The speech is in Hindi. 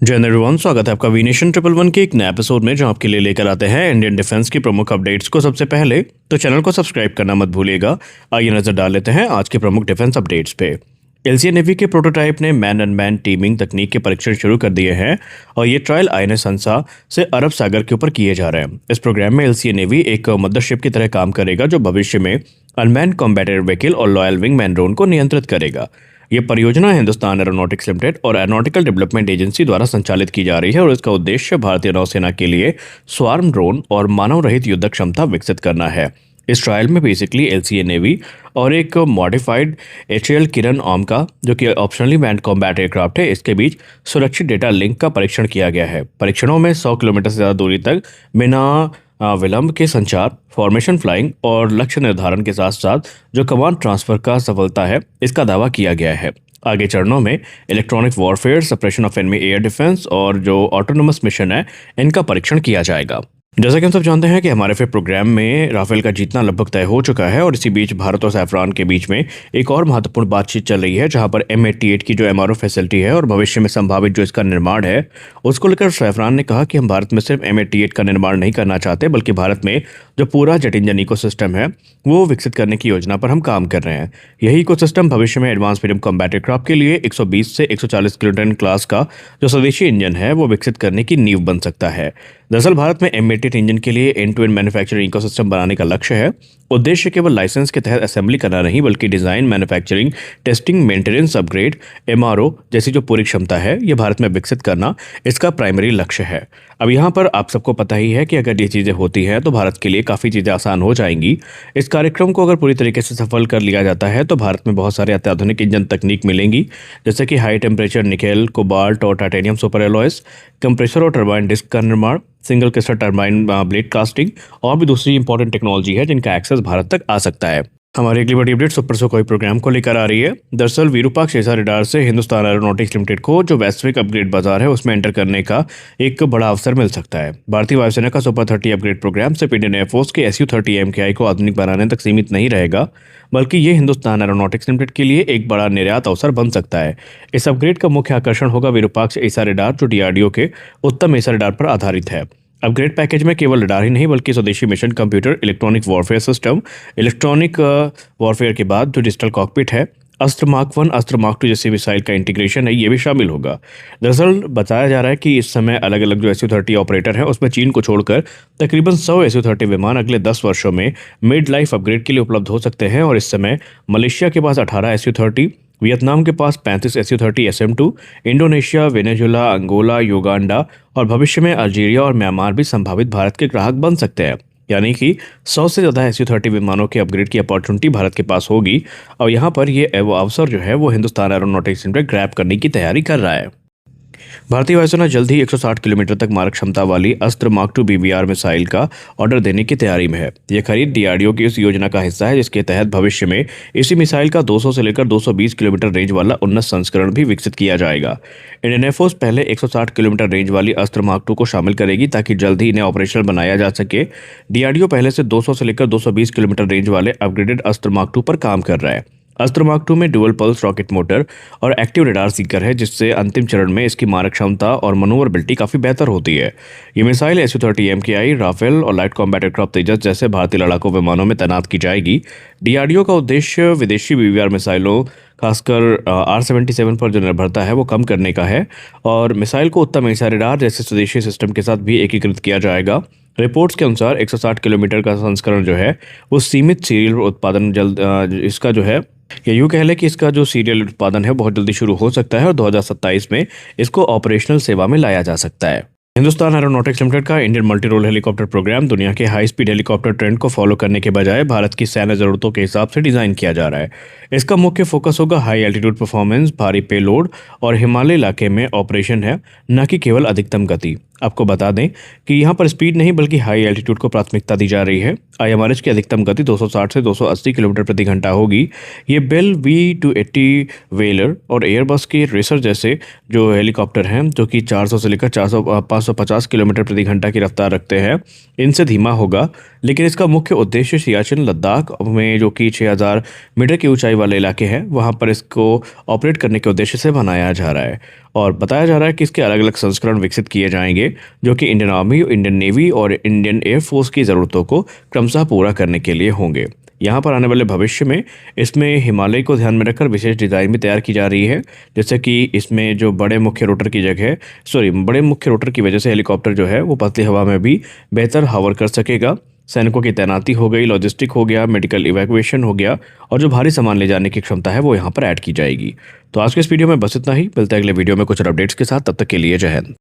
जय हिंद एवरीवन, स्वागत है आपका वी नेशन 111 के एक नए एपिसोड में, जो आपके लिए लेकर आते हैं इंडियन डिफेंस की प्रमुख अपडेट्स को। सबसे पहले तो चैनल को सब्सक्राइब करना मत भूलिएगा। आइए नजर डाल लेते हैं आज के प्रमुख डिफेंस अपडेट्स पे। एलसीए नेवी के प्रोटोटाइप ने मैन अनमैन टीमिंग तकनीक के परीक्षण शुरू कर दिए हैं और ये ट्रायल आईएनएस हंसा से अरब सागर के ऊपर किए जा रहे हैं। इस प्रोग्राम में एलसीए नेवी एक मदरशिप की तरह काम करेगा, जो भविष्य में अनमैन कॉम्बैटिव व्हीकल और लॉयल विंग मैन ड्रोन को नियंत्रित करेगा। ये परियोजना हिंदुस्तान एरोनॉटिक्स लिमिटेड और एरोनॉटिकल डेवलपमेंट एजेंसी द्वारा संचालित की जा रही है और इसका उद्देश्य भारतीय नौसेना के लिए स्वार्म ड्रोन और मानव रहित युद्ध क्षमता विकसित करना है। इस ट्रायल में बेसिकली एलसीए नेवी और एक मॉडिफाइड एचएएल किरण ओमका, जो कि ऑप्शनली मैन्ड कॉम्बैट एयरक्राफ्ट है, इसके बीच सुरक्षित डेटा लिंक का परीक्षण किया गया है। परीक्षणों में 100 किलोमीटर से ज़्यादा दूरी तक बिना विलंब के संचार, फॉर्मेशन फ्लाइंग और लक्ष्य निर्धारण के साथ साथ जो कमांड ट्रांसफर का सफलता है, इसका दावा किया गया है। आगे चरणों में electronic warfare, suppression of enemy air defence और जो ऑटोनोमस मिशन है, इनका परीक्षण किया जाएगा। जैसा कि हम सब जानते हैं कि हमारे फिर प्रोग्राम में राफेल का जीतना लगभग तय हो चुका है और इसी बीच भारत और सैफरान के बीच में एक और महत्वपूर्ण बातचीत चल रही है, जहां पर M88 की जो एमआरओ फैसिलिटी है और भविष्य में संभावित जो इसका निर्माण है, उसको लेकर सैफरान ने कहा कि हम भारत में सिर्फ M88 का निर्माण नहीं करना चाहते, बल्कि भारत में जो पूरा जेट इंजन इकोसिस्टम है वो विकसित करने की योजना पर हम काम कर रहे हैं। यही इकोसिस्टम भविष्य में एडवांस मीडियम कॉम्बैट एयरक्राफ्ट के लिए 120 से 140 किलोटन क्लास का जो स्वदेशी इंजन है वो विकसित करने की नींव बन सकता है। दरअसल भारत में M88 इंजन के लिए end to end manufacturing ecosystem बनाने का लक्ष्य है। उद्देश्य केवल लाइसेंस के तहत असेंबली करना नहीं, बल्कि design, manufacturing, testing, maintenance, upgrade, MRO जैसी जो पूरी क्षमता है ये भारत में विकसित करना इसका प्राइमरी लक्ष्य है। अब यहाँ पर आप सबको पता ही है कि अगर ये चीज़ें होती हैं तो भारत के लिए काफ़ी चीज़ें आसान हो जाएंगी। इस कार्यक्रम को अगर पूरी तरीके से सफल कर लिया जाता है तो भारत में बहुत सारे अत्याधुनिक इंजन तकनीक मिलेंगी, जैसे कि हाई टेम्परेचर निकेल, कोबाल्ट और टाइटेनियम सुपर एलॉयज, कंप्रेसर और टरबाइन डिस्क का निर्माण, single crystal turbine blade casting और भी दूसरी इंपॉर्टेंट टेक्नोलॉजी है जिनका एक्सेस भारत तक आ सकता है। हमारी अगली बड़ी अपडेट सुपर सुखोई प्रोग्राम को लेकर आ रही है। दरअसल विरूपाक्ष एसा रडार से हिंदुस्तान एरोनॉटिक्स लिमिटेड को जो वैश्विक अपग्रेड बाजार है उसमें एंटर करने का एक बड़ा अवसर मिल सकता है। भारतीय वायुसेना का सुपर 30 अपग्रेड प्रोग्राम सिर्फ इंडियन एयरफोर्स के SU-30 MKI को आधुनिक बनाने तक सीमित नहीं रहेगा, बल्कि ये हिंदुस्तान एरोनॉटिक्स लिमिटेड के लिए एक बड़ा निर्यात अवसर बन सकता है। इस अपग्रेड का मुख्य आकर्षण होगा विरूपाक्ष एसा रडार, जो DRDO के उत्तम एसा रडार पर आधारित है। अपग्रेड पैकेज में केवल रडार ही नहीं, बल्कि स्वदेशी mission computer, electronic warfare system, electronic warfare के बाद जो डिजिटल कॉकपिट है, अस्त्र मार्क 1, अस्त्र मार्क 2 जैसी मिसाइल का इंटीग्रेशन है, ये भी शामिल होगा। दरअसल बताया जा रहा है कि इस समय अलग अलग जो SU-30 ऑपरेटर हैं उसमें चीन को छोड़कर तकरीबन 100 SU-30 विमान अगले 10 वर्षों में मिड लाइफ अपग्रेड के लिए उपलब्ध हो सकते हैं। और इस समय मलेशिया के पास 18 SU-30, वियतनाम के पास 35 SU-30 SM-2, Indonesia, Venezuela, Angola, Uganda और भविष्य में अल्जीरिया और म्यांमार भी संभावित भारत के ग्राहक बन सकते हैं। यानी कि 100 से ज़्यादा SU-30 विमानों के अपग्रेड की अपॉर्चुनिटी भारत के पास होगी और यहाँ पर ये अवसर जो है वो हिंदुस्तान एरोनॉटिक्स लिमिटेड ग्रैब करने की तैयारी कर रहा है। भारतीय वायुसेना जल्द ही 160 किलोमीटर तक मारक क्षमता वाली अस्त्र मार्क 2 BVR मिसाइल का ऑर्डर देने की तैयारी में है। यह खरीद DRDO की उस योजना का हिस्सा है जिसके तहत भविष्य में इसी मिसाइल का 200 से लेकर 220 किलोमीटर रेंज वाला उन्नत संस्करण भी विकसित किया जाएगा। इंडियन एयरफोर्स पहले 160 किलोमीटर रेंज वाली अस्त्र मार्क 2 को शामिल करेगी ताकि जल्द ही इन्हें ऑपरेशनल बनाया जा सके। DRDO पहले से 200 से लेकर 220 किलोमीटर रेंज वाले अपग्रेडेड अस्त्र मार्क 2 पर काम कर रहा है। अस्त्र मार्क 2 में डुअल पल्स रॉकेट मोटर और एक्टिव रडार सीकर है, जिससे अंतिम चरण में इसकी मारक क्षमता और मनोवरबिलिटी काफ़ी बेहतर होती है। ये मिसाइल SU-30 MKI, राफेल और लाइट कॉम्बैट एयरक्राफ्ट तेजस जैसे भारतीय लड़ाकू विमानों में तैनात की जाएगी। DRDO का उद्देश्य विदेशी BVR मिसाइलों, खासकर R-77 पर जो निर्भरता है वो कम करने का है और मिसाइल को उत्तम एसा रडार जैसे स्वदेशी सिस्टम के साथ भी एकीकृत किया जाएगा। रिपोर्ट्स के अनुसार 160 किलोमीटर का संस्करण जो है वो सीमित सीरियल उत्पादन जल्द इसका जो है या यूँ कह लें कि इसका जो सीरियल उत्पादन है बहुत जल्दी शुरू हो सकता है और 2027 में इसको ऑपरेशनल सेवा में लाया जा सकता है। हिंदुस्तान एरोनॉटिक्स लिमिटेड का Indian multi role helicopter program दुनिया के हाई स्पीड हेलीकॉप्टर ट्रेंड को फॉलो करने के बजाय भारत की सैन्य जरूरतों के हिसाब से डिजाइन किया जा रहा है। इसका मुख्य फोकस होगा हाई एल्टीट्यूड परफॉर्मेंस, भारी पेलोड और हिमालय इलाके में ऑपरेशन है, न कि केवल अधिकतम गति। आपको बता दें कि यहाँ पर स्पीड नहीं बल्कि हाई एल्टीट्यूड को प्राथमिकता दी जा रही है। IMRH की अधिकतम गति 260 से 280 किलोमीटर प्रति घंटा होगी। ये बेल V280 वेलर और एयरबस के रेसर जैसे जो हेलीकॉप्टर हैं जो कि 400 से लेकर 550 किलोमीटर प्रति घंटा की रफ्तार रखते हैं, इनसे धीमा होगा। लेकिन इसका मुख्य उद्देश्य सियाचिन लद्दाख में जो कि 6000 मीटर की ऊंचाई वाले इलाके हैं वहाँ पर इसको ऑपरेट करने के उद्देश्य से बनाया जा रहा है। और बताया जा रहा है कि इसके अलग अलग संस्करण विकसित किए जाएंगे जो कि इंडियन आर्मी, इंडियन नेवी और इंडियन एयरफोर्स की ज़रूरतों को क्रमशः पूरा करने के लिए होंगे। यहाँ पर आने वाले भविष्य में इसमें हिमालय को ध्यान में रखकर विशेष डिज़ाइन भी तैयार की जा रही है, जैसे कि इसमें जो बड़े मुख्य रोटर की बड़े मुख्य रोटर की वजह से हेलीकॉप्टर जो है वो पतली हवा में भी बेहतर हावर कर सकेगा। सैनिकों की तैनाती हो गई, लॉजिस्टिक हो गया, मेडिकल इवैक्यूएशन हो गया और जो भारी सामान ले जाने की क्षमता है वो यहाँ पर ऐड की जाएगी। तो आज के इस वीडियो में बस इतना ही। मिलते हैं अगले वीडियो में कुछ अपडेट्स के साथ। तब तक के लिए जय हिंद।